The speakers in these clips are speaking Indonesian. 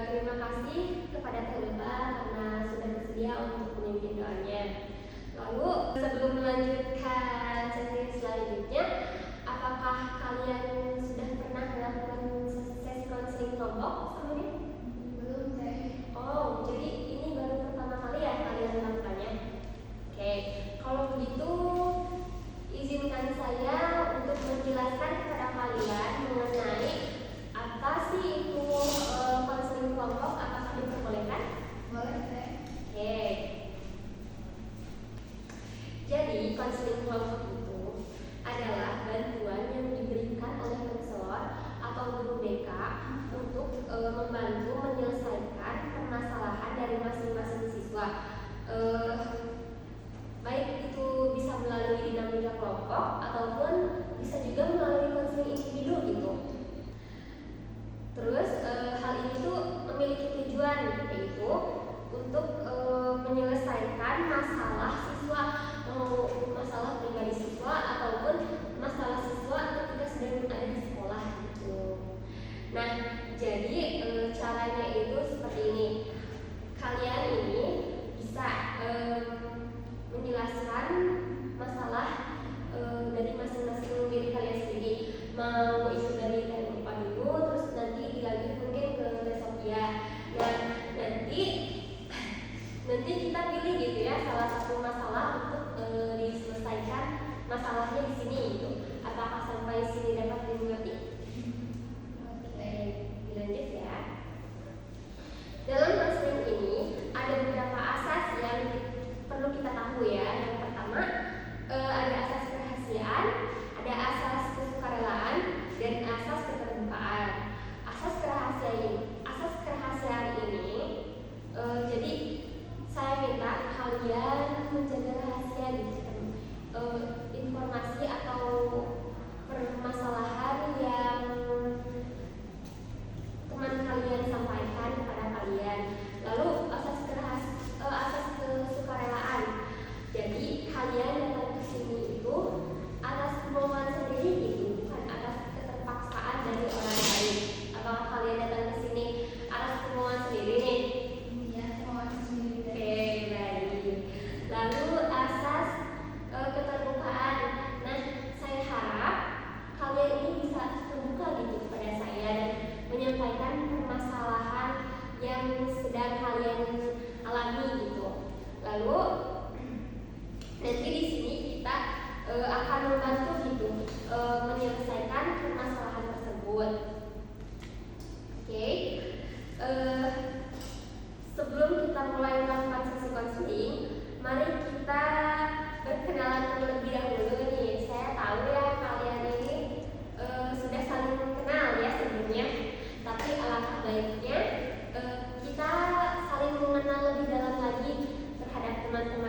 Terima kasih kepada Talita karena sudah bersedia untuk memimpin doanya. Lalu sebelum melanjutkan sesi selanjutnya, apakah kalian sudah pernah melakukan sesi konseling kelompok sama dia? Belum, Teh. Oh, jadi ini baru pertama kali ya kalian melakukannya? Oke, kalau begitu izinkan saya untuk menjelaskan kepada kalian mengenai apa sih itu konseling kelompok. Apakah diperbolehkan? Boleh, Teh. Oke. Jadi konseling kelompok itu adalah bantuan yang diberikan oleh konselor atau guru BK untuk membantu menyelesaikan permasalahan dari masing-masing siswa. Baik itu bisa melalui dinamika kelompok ataupun bisa juga melalui konseling individu gitu. Terus hal ini tuh memiliki tujuan, yaitu untuk menyelesaikan masalah siswa, mau masalah pribadi siswa ataupun masalah siswa ketika sedang ada di sekolah gitu. Nah, jadi caranya itu seperti ini. Kalian ini bisa menjelaskan masalah dari masing-masing diri kalian sendiri. Mau itu dari Lupa dulu, terus nanti dilanjut mungkin ke Tesofia. Dan nanti kita pilih gitu ya salah satu masalah untuk diselesaikan masalahnya di sini gitu. Apakah sampai sini dapat dimengerti? Oke, dilanjut ya. Dalam konseling ini ada beberapa asas yang perlu kita tahu ya. Yang pertama ada asas kerahasiaan, ada asas kesukarelaan, dan asas keterbukaan. Asas kerahasiaan ini jadi saya minta kalian menjaga rahasia gitu, informasi atau permasalahan yang teman kalian sampaikan kepada kalian. Lalu asas kesukarelaan. Jadi kalian datang ke sini itu atas kemauan sendiri gitu, bukan atas keterpaksaan dari orang lain. Apakah kalian datang ke sini atas kemauan sendiri nih? Iya, kemauan sendiri. Oke, baik. Lalu asas keterbukaan. Nah, saya harap kalian ini bisa terbuka gitu kepada saya dan menyampaikan permasalahan yang sedang kalian alami gitu. Lalu nanti di sini kita akan membantu gitu menyelesaikan permasalahan tersebut. Oke. Sebelum kita mulai melakukan sesi konseling, mari kita berkenalan terlebih dahulu nih. Saya tahu ya kalian ini sudah saling kenal ya sebelumnya, tapi alangkah baiknya kita saling mengenal lebih dalam lagi terhadap teman-teman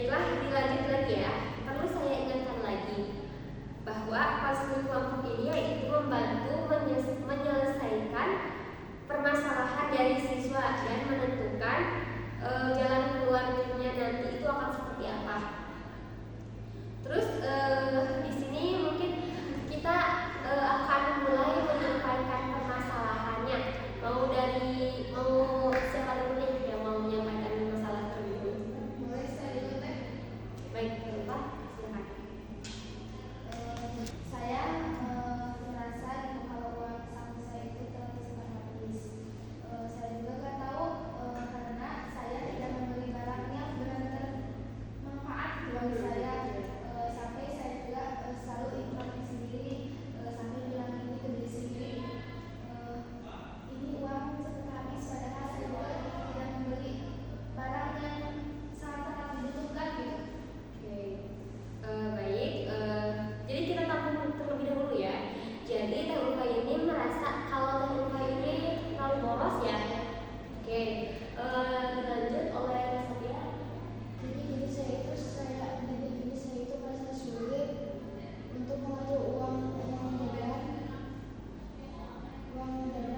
Baiklah, dilanjut lagi ya. Perlu saya ingatkan lagi bahwa konseling kelompok ini yaitu membantu menyelesaikan permasalahan dari siswa dan menentukan jalan keluarnya nanti itu akan seperti apa. Terus di sini mungkin kita akan mulai menyampaikan permasalahannya. Mau siapa dulu nih yang mau menyampaikan masalah terlebih dulu? Boleh saya dulu teh? Baik, Pak, silakan. Saya merasa gitu kalau uang saku saya itu telah tersebar habis. Saya juga nggak tahu karena saya tidak membeli barang yang benar-benar manfaat buat saya. Sampai saya juga selalu introspeksi sendiri sambil bilang ini ke diri sendiri. Ini uang cepat habis padahal saya juga tidak membeli barang yang sangat-sangat dibutuhkan gitu. Oke, baik. Jadi kita tampung terlebih dahulu ya. Jadi Teh Ulfa ini merasa kalau Teh Ulfa ini terlalu boros ya. Oke, lanjut oleh Sofia. Jadi diri saya itu merasa sulit untuk mengatur uang jajan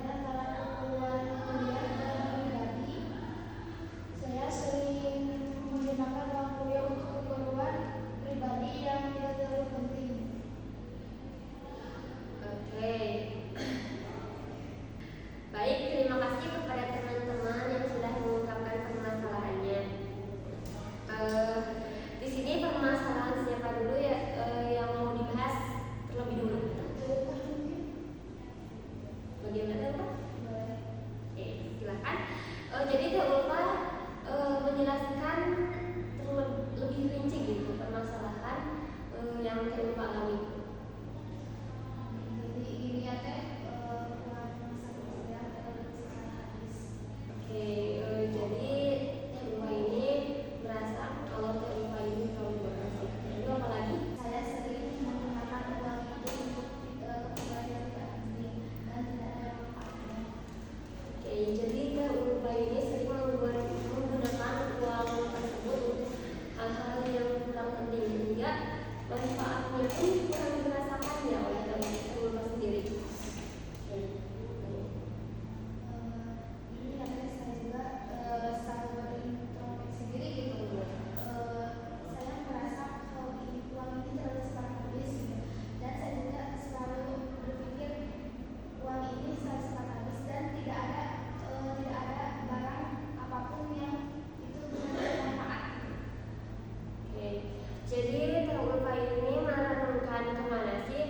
antara keperluan kuliah dan pribadi. Saya sering menggunakan uang kuliah untuk keperluan pribadi yang tidak terlalu penting. Oke. Baik, terima kasih kepada teman-teman yang sudah mengungkapkan permasalahannya. Di sini permasalahan siapa dulu ya yang mau dibahas terlebih dulu? Bagaimana Pak? Oke, silakan. Jadi Teh Ulfa menjelaskan lebih rinci gitu permasalahan yang Teh Ulfa alami. Jadi ini ya teh uang saku saya telah tersebar habis. Oke, jadi Teh Ulfa ini merasa kalau Teh Ulfa ini terlalu boros ya. Lalu apa lagi? Saya sering menggunakan uang itu untuk keperluan yang tidak penting dan tidak ada manfaatnya. Oke, jadi Teh Ulfa ini sering menggunakan uang tersebut untuk hal-hal yang kurang penting sehingga manfaatnya pun kurang dirasakan ya oleh Teh Ulfa sendiri. Oke, baik. Ini katanya saya juga selalu berintrospeksi diri gitu. Saya merasa kalau uang ini terlalu cepat habis gitu. Dan saya juga selalu berpikir uang ini selalu cepat habis dan tidak ada barang apapun yang itu benar-benar bermanfaat. Oke, jadi Teh Ulfa ini merenungkan kemana sih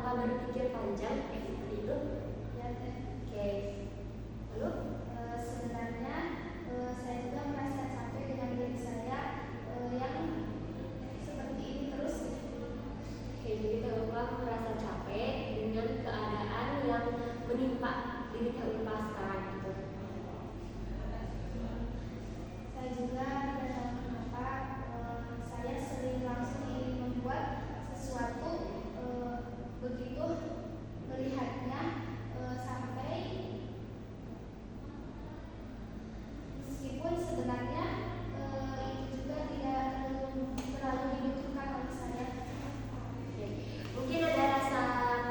Ulfa berpikir panjang seperti itu? Ya teh. Oke. Lalu? Sebenarnya saya juga merasa capek dengan diri saya yang seperti ini terus. Oke, jadi Teh Ulfa merasa capek dengan keadaan yang menimpa diri Teh Ulfa sekarang gitu. Saya juga tidak tahu kenapa saya sering langsung ingin membuat sesuatu begitu melihatnya sampai meskipun sebenarnya itu juga tidak terlalu dibutuhkan oleh saya. Oke. Mungkin ada rasa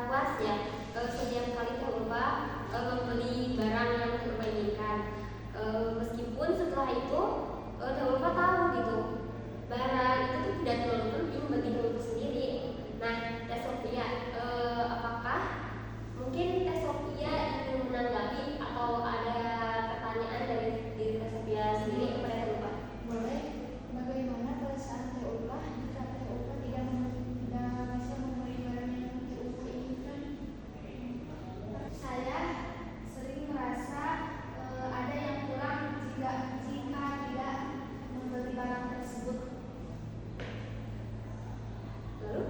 puas ya setiap kali Teh Ulfa membeli barang yang Teh Ulfa inginkan. Meskipun setelah itu Teh Ulfa tahu gitu barang itu tuh tidak terlalu penting bagi Teh Ulfa sendiri. Nah, Teh Sophia, apakah mungkin Teh Sophia ingin menanggapi atau ada pertanyaan dari diri Teh Sophia sendiri kepada Teh Ulfa? Boleh. Bagaimana perasaan Teh Ulfa jika Teh Ulfa tidak bisa membeli barang yang Teh Ulfa inginkan? Saya sering merasa ada yang kurang jika tidak membeli barang tersebut. Lalu?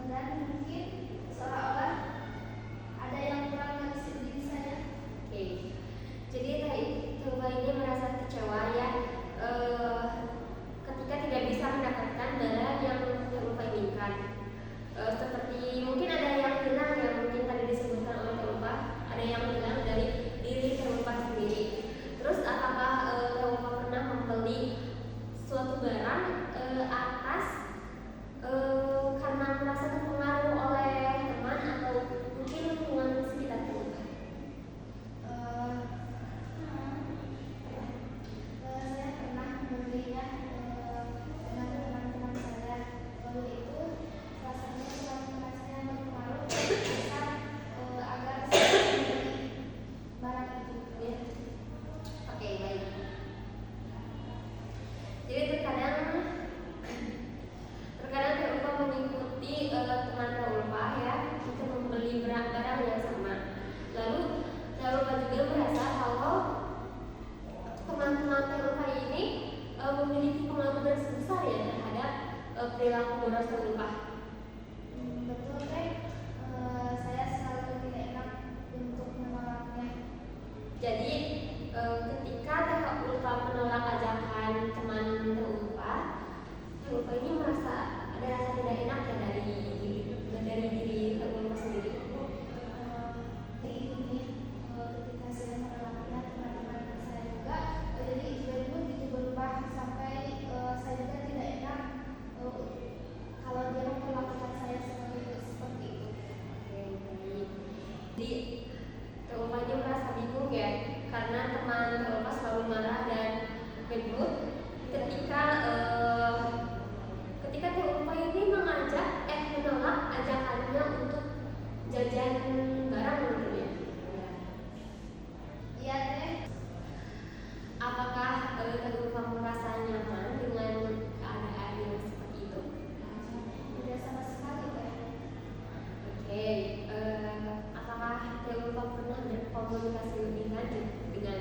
Dan mungkin seolah-olah ada yang kurang dari diri saya. Oke, jadi Teh Ulfa ini merasa kecewa ya ketika tidak bisa mendapatkan barang yang Teh Ulfa inginkan. Seperti mungkin ada yang hilang yang mungkin tadi disebutkan oleh Teh Ulfa, ada yang hilang dari diri Teh Ulfa sendiri. Terus apakah Teh Ulfa pernah membeli suatu barang atas karena merasa terpengaruh oleh teman atau mungkin lingkungan sekitar Teh Ulfa? Saya pernah membelinya dengan teman-teman saya. Lalu itu rasanya teman-teman saya berpengaruh agar saya membeli barang itu. Ya. Oke, baik. Jadi terkadang Teh Ulfa mengikuti teman Teh Ulfa ya untuk membeli barang yang sama. Lalu Teh Ulfa juga merasa kalau teman-teman Teh Ulfa ini memiliki pengaruh besar ya terhadap perilaku boros Teh Ulfa. Betul teh. Saya selalu tidak enak untuk menolaknya. Jadi ketika Teh Ulfa menolak ajakan teman Teh Ulfa ini merasa ada rasa tidak enak ya dari diri Teh Ulfa sendiri. Ketika saya menolaknya teman-teman saya juga jadi itu berubah sampai saya juga tidak enak kalau dia memperlakukan saya seperti itu. Oke, baik. Jadi Teh Ulfa ini merasa bingung ya karena teman Teh Ulfa selalu marah dan ribut ketika Teh Ulfa ini menolak ajakannya untuk jajan barang gitu ya. Iya teh. Apakah Teh Ulfa merasa nyaman dengan keadaan yang seperti itu? Tidak sama sekali teh. Oke, apakah Teh Ulfa pernah berkomunikasi lebih lanjut dengan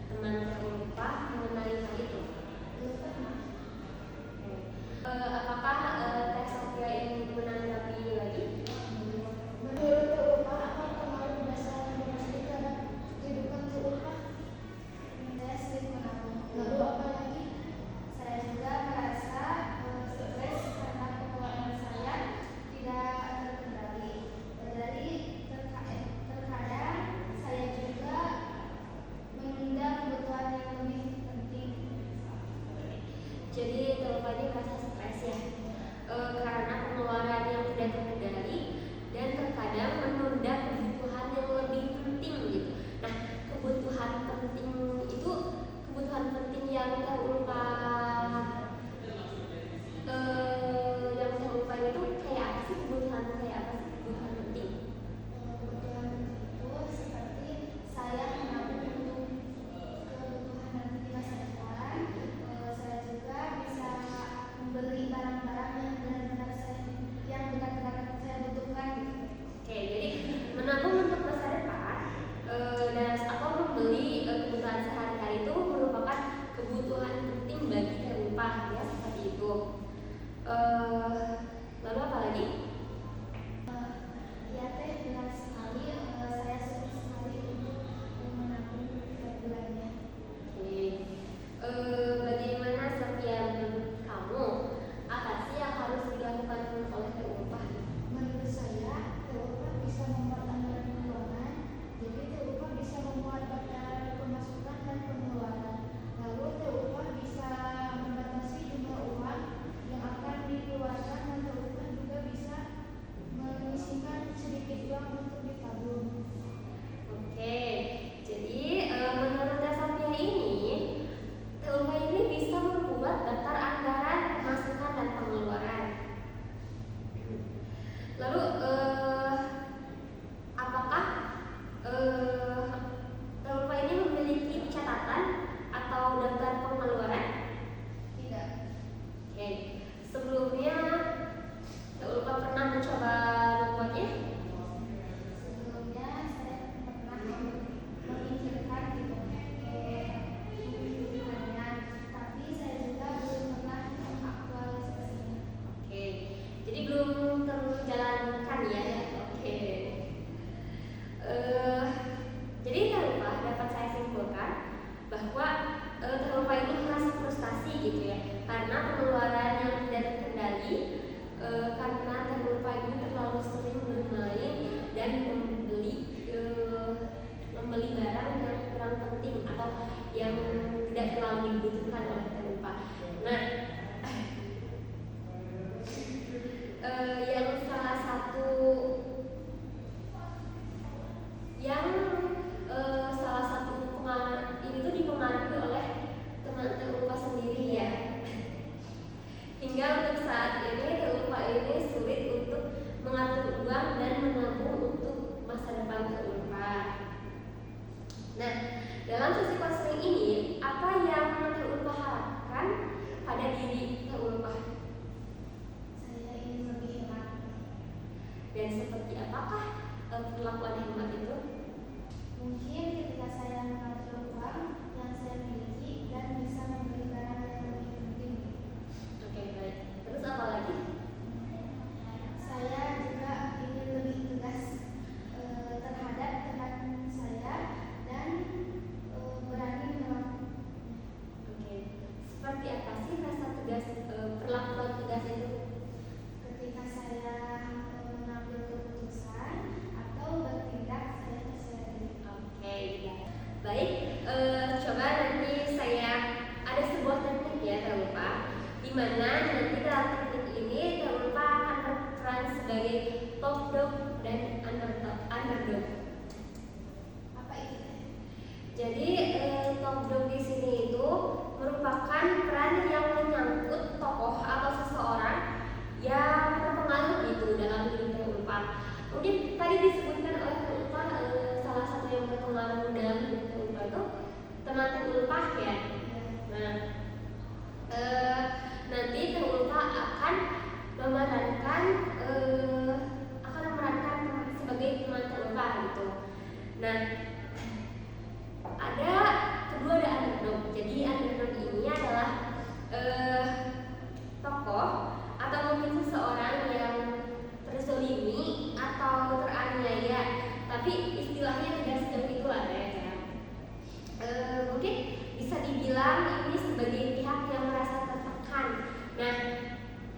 teman Teh Ulfa mengenai hal itu? Belum pernah. Jadi belum terjalankan ya. Oke. Jadi tak lupa dapat saya simpulkan bahwa terlupa ini merasa frustasi gitu ya, karena pengeluaran yang tidak terkendali, karena terlupa ini terlalu sering bermain dan membeli barang yang kurang penting atau yang tidak terlalu dibutuhkan oleh terlupa. Nah, yang salah satu pengalaman ini tuh dipengaruhi oleh teman terlupa sendiri ya. Hingga untuk saat ini terlupa ini sulit untuk mengatur uang dan menabung untuk masa depan terlupa. Nah, dalam sesi konseling ini apa yang terlupa harapkan pada diri terlupa? Saya ingin lebih hemat. Dan seperti apakah perlakuan hemat itu? Mungkin ketika saya mengatur uang yang saya miliki dan bisa membeli barang yang lebih penting. Oke, baik. Terus apa lagi? Saya juga ingin lebih tegas terhadap teman saya dan berani menolak. Oke. Seperti apa sih rasa tegas, perlakuan tegas itu? Ketika saya mengambil keputusan atau bertindak, saya percaya diri. Oke, ya. Baik, coba nanti saya ada sebuah teknik ya terlupa, di mana nanti dalam teknik ini terlupa akan berperan sebagai top dog dan underdog. Apa itu? Jadi top dog di sini itu merupakan peran yang menyangkut tokoh atau seseorang yang berpengaruh gitu dalam hidup terlupa. Mungkin tadi disebutkan oleh terlupa salah satu yang berpengaruh dalam hidup terlupa itu teman terlupa ya. Nah, nanti terlupa akan memerankan sebagai teman terlupa gitu. Nah, ada underdog. Jadi underdog ini adalah tokoh atau mungkin seseorang yang terzolimi atau teraniaya, tapi istilahnya tidak sejauh itu lah ya. Mungkin bisa dibilang ini sebagai pihak yang merasa tertekan. Nah,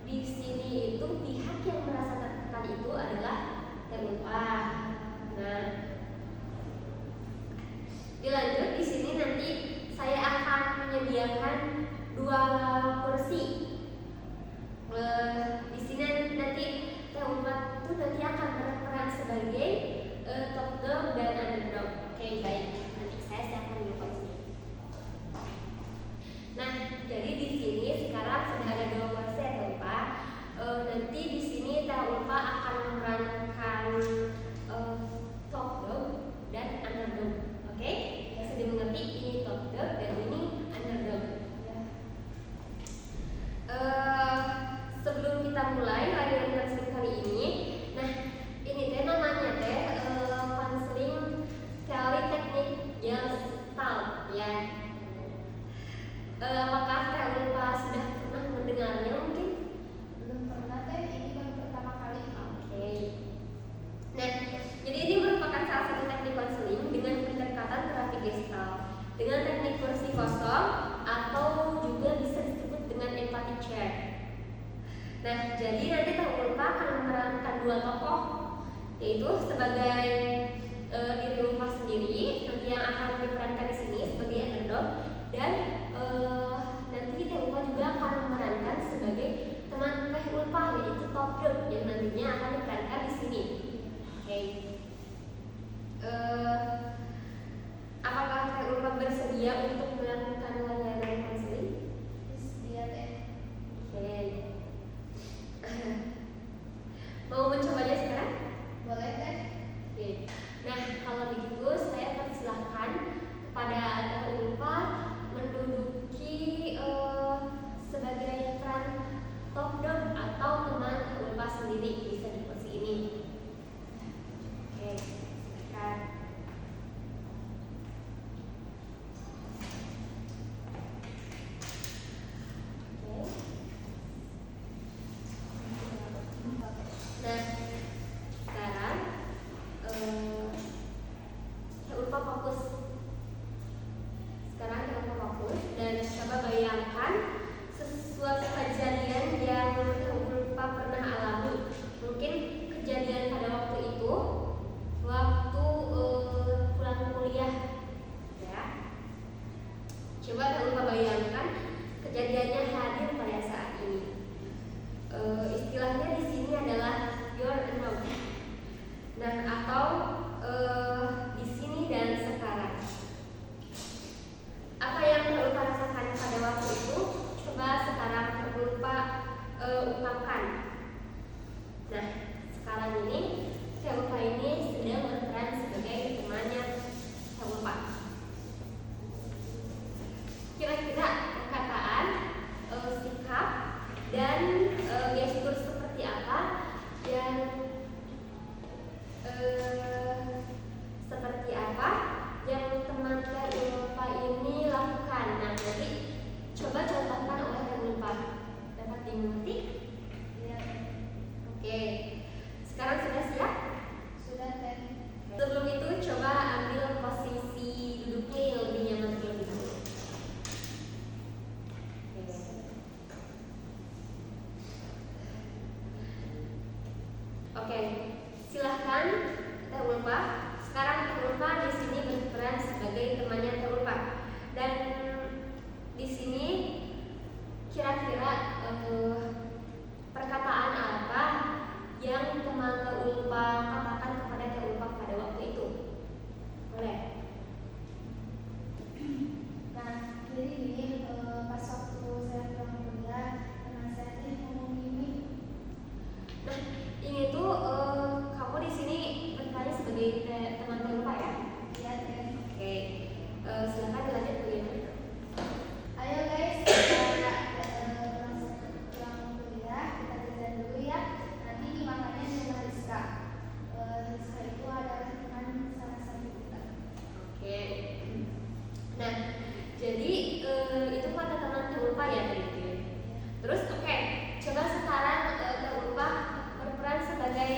di sini itu pihak yang merasa tertekan itu adalah terlupa. Nah, dilanjut di sini nanti saya akan menyediakan 2 kursi. Di sini nanti terlupa itu nanti akan berperan sebagai top dog dan underdog. Oke, baik. Nanti saya siapkan dulu kursi. Nah, jadi di sini sekarang sudah ada 2 kursi ya terlupa. Nanti di sini terlupa akan memerankan top dog dan underdog. Oke? Sudah mengerti ini top dog dan ini underdog. Sebelum kita mulai layanan konseling kali ini, nah ini teh namanya konseling teori teknik Gestalt ya. Apakah terlupa sudah pernah mendengarnya mungkin? Belum pernah teh, ini baru pertama kali. Oke. Nah, jadi ini merupakan salah satu teknik konseling dengan pendekatan terapi Gestalt dengan teknik kursi kosong atau juga bisa disebut dengan empathy chair. Nah, jadi nanti terlupa akan memerankan 2 tokoh, yaitu sebagai diri lupa sendiri, nanti yang akan diperankan di sini sebagai underdog, dan nanti terlupa juga akan memerankan sebagai teman terlupa, yaitu top dog yang nantinya akan diperankan di sini. Oke. Apakah terlupa bersedia untuk melakukan layanan konseling? Dia teh. Oke. Mau mencobanya sekarang? Boleh teh. Oke. Nah, kalau begitu saya persilahkan kepada terlupa Nah, sekarang ini Teh Ulfa ini sedang berperan sebagai temannya Teh Ulfa. Kira-kira perkataan, sikap, dan gestur seperti apa yang teman Teh Ulfa ini lakukan? Nah, nanti coba contohkan oleh Teh Ulfa. Dapat dimengerti? Ya. Oke. Sekarang sudah siap? Sudah, Teh. Sebelum itu coba ambil posisi duduknya yang lebih nyaman terlebih dahulu. Oke, silahkan Teh Ulfa. Sekarang Teh Ulfa di sini berperan sebagai temannya Teh Ulfa. Dan di sini kira-kira perkataan apa yang teman Teh Ulfa katakan kepada Teh Ulfa pada waktu itu? Boleh? Nah, jadi gini, pas waktu saya pulang kuliah, teman saya nih ngomong gini. Nah, ini tuh kamu di sini berperan sebagai teman Teh Ulfa ya? Iya, Teh. Oke, silakan dilanjut bagaimana? Ayo guys, kita pulang kuliah, kita jajan dulu ya. Nanti dimakannya di rumah Rizka. Rizka itu adalah teman sama-sama kita. Oke. Nah, jadi itu kata teman Teh Ulfa ya tadi. Terus oke, coba sekarang Teh Ulfa berperan sebagai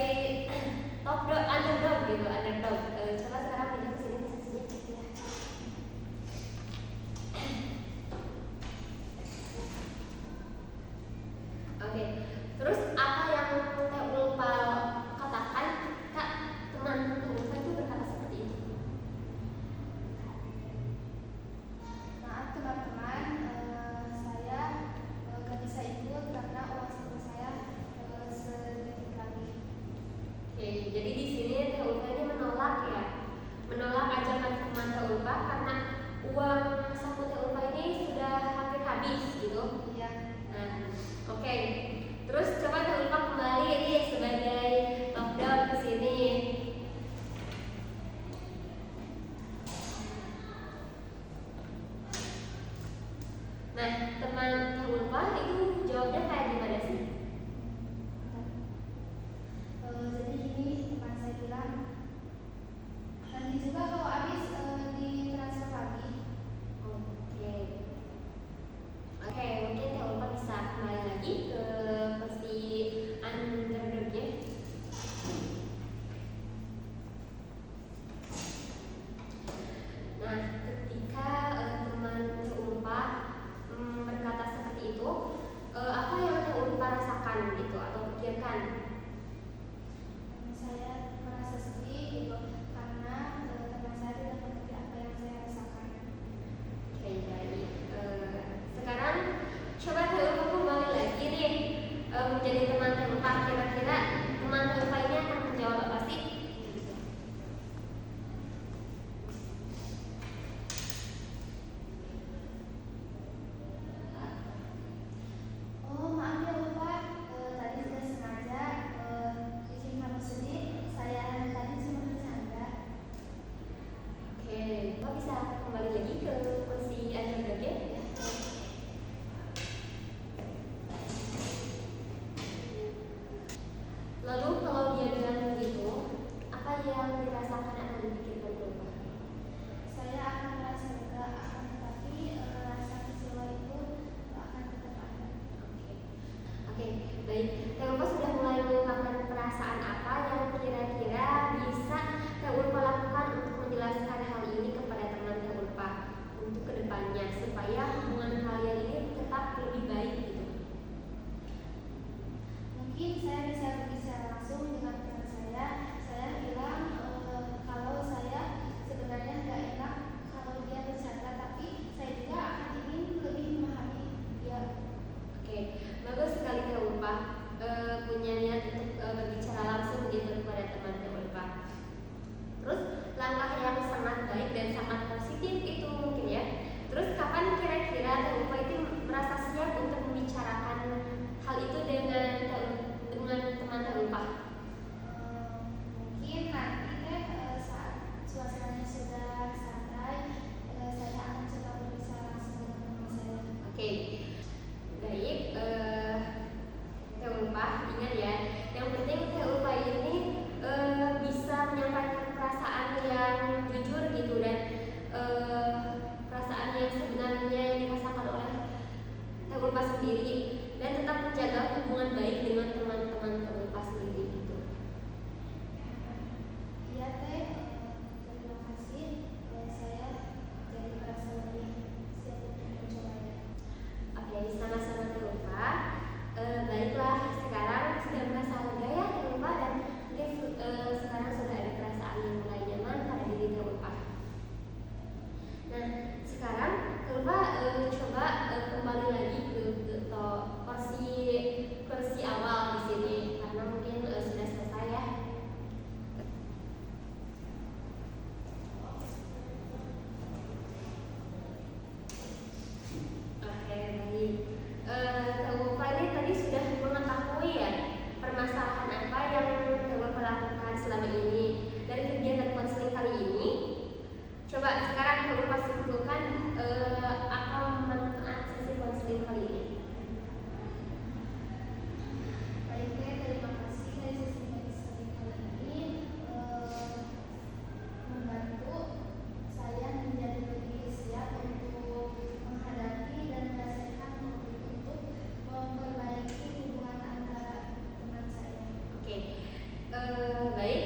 Baik,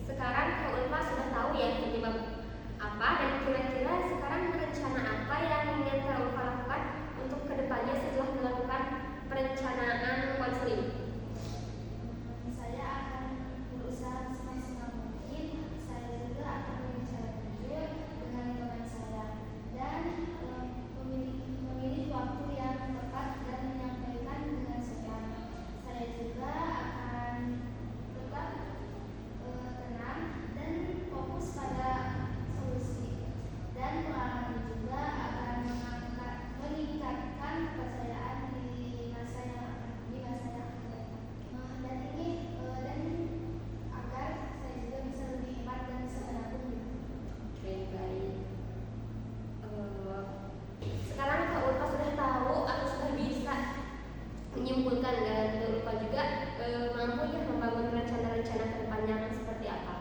sekarang Kak Ulfa sudah tahu ya penyebab apa, dan kira-kira sekarang rencana apa yang ingin Kak Ulfa lakukan untuk kedepannya setelah melakukan perencanaan konseling? Saya akan berusaha semaksimal mungkin. Saya juga akan berbicara jujur dengan teman saya dan memilih waktu yang tepat dan menyampaikan dengan sopan. Saya juga akan tetap tenang dan fokus pada solusi, dan pengalaman juga akan meningkatkan kepercayaan di masa yang akan datang. Dan agar saya juga bisa lebih hebat dan bisa menabung. Oke, baik. Sekarang Kak Ulfa sudah tahu atau sudah bisa menyimpulkan, dan Kak Ulfa juga mampu ya membangun rencana-rencana kedepannya seperti apa.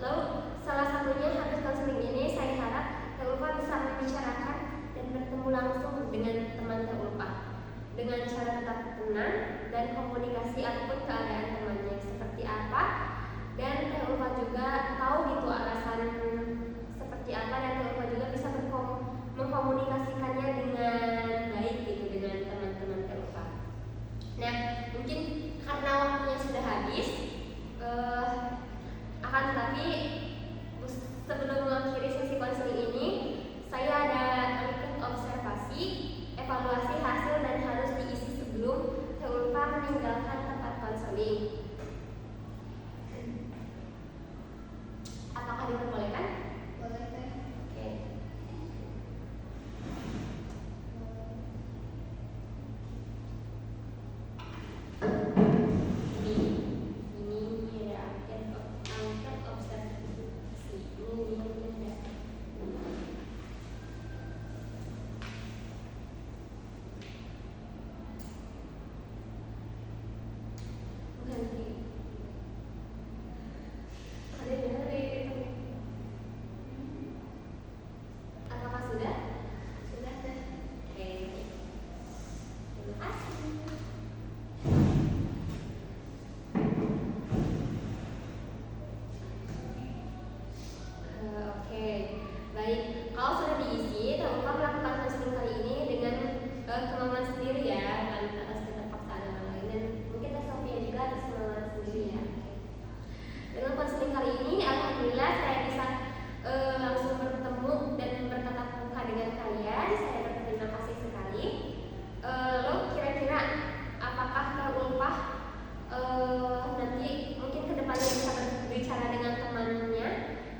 Lalu salah satunya habis konseling ini saya harap Kak Ulfa bisa membicarakan dan bertemu langsung dengan teman Kak Ulfa dengan cara tetap tenang dan komunikasi apapun keadaan temannya seperti apa, dan Kak Ulfa juga tahu gitu alasan seperti apa, dan Kak Ulfa juga bisa mengkomunikasikannya dengan baik gitu dengan teman-teman Kak Ulfa. Nah, mungkin karena waktunya sudah habis, akan tetapi sebelum mengakhiri sesi konseling ini, saya ada ikut observasi, evaluasi hasil dan harus diisi sebelum Kak Ulfa meninggalkan tempat konseling. Apakah diperbolehkan? Boleh teh? Oke. Ini ada angket observasi. Ini ada. Ganti. Ada benar itu. Apakah sudah? Sudah teh. Oke. Terima kasih. Oke, baik. Kalau sudah diisi, Kak Ulfa melakukan konseling kali ini dengan kemauan sendiri ya, bukan atas keterpaksaan orang lain. Dan mungkin Kak Sofia juga atas kemauan sendiri ya. Dengan konseling kali ini, alhamdulillah saya bisa langsung bertemu dan bertatap muka dengan kalian. Saya berterima kasih sekali. Lalu kira-kira apakah Kak Ulfa nanti mungkin kedepannya bisa berbicara dengan temannya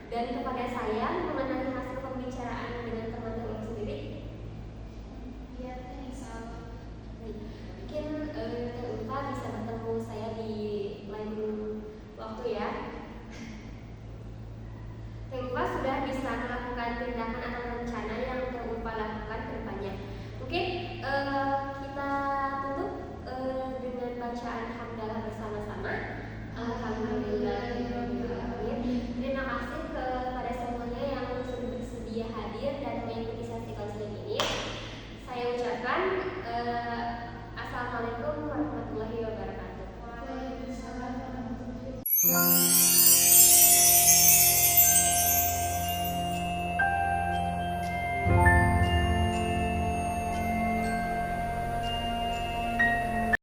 dan kepada saya mengenai hasil pembicaraan dengan teman-teman sendiri? Iya teh, insya Allah. Mungkin Kak Ulfa bisa bertemu saya di lain waktu ya. Kak Ulfa sudah bisa melakukan tindakan atau rencana yang Kak Ulfa lakukan ke depannya. Mungkin kita tutup dengan bacaan hamdalah bersama-sama. Alhamdulillahirobbilalamin. Terima kasih kepada semuanya yang sudah bersedia hadir dan mengikuti sesi konseling ini. Saya ucapkan Assalamualaikum warahmatullahi wabarakatuh. Waalaikumsalam warahmatullahi wabarakatuh.